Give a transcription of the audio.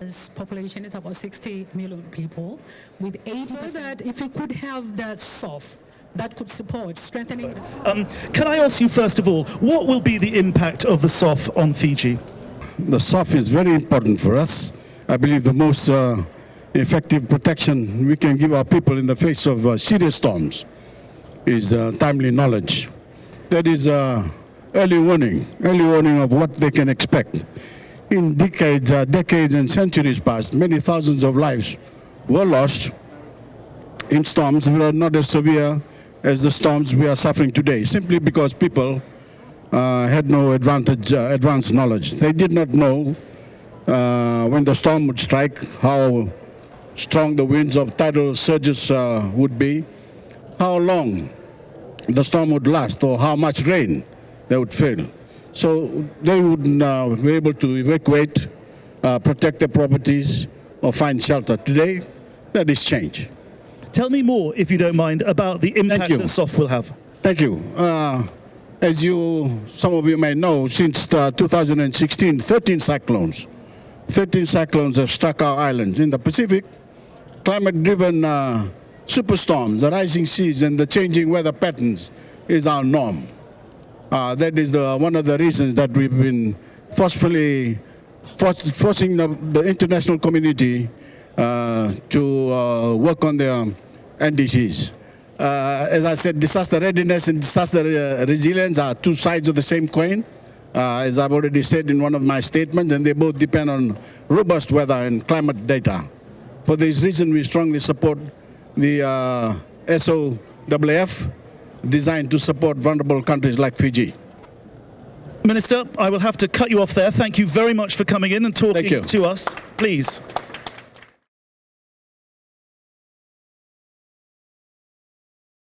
This population is about 60 million people, with 80%. So that if we could have that SOF, that could support strengthening. Can I ask you first of all, what will be the impact of the SOF on Fiji? The SOF is very important for us. I believe the most effective protection we can give our people in the face of serious storms is timely knowledge. That is early warning of what they can expect. In decades and centuries past, many thousands of lives were lost in storms that are not as severe as the storms we are suffering today, simply because people had no advanced knowledge. They did not know when the storm would strike, how strong the winds of tidal surges would be, how long the storm would last, or how much rain they would fall. So they would be able to evacuate, protect their properties, or find shelter. Today, that is changed. Tell me more, if you don't mind, about the impact that SOF will have. Thank you. As some of you may know, since 2016, 13 cyclones have struck our islands. In the Pacific, climate-driven superstorms, the rising seas and the changing weather patterns is our norm. That is one of the reasons that we've been forcing the international community to work on their NDCs. As I said, disaster readiness and disaster resilience are two sides of the same coin, as I've already said in one of my statements, and they both depend on robust weather and climate data. For this reason, we strongly support the SOWF, designed to support vulnerable countries like Fiji. Minister, I will have to cut you off there. Thank you very much for coming in and talking to us. Please.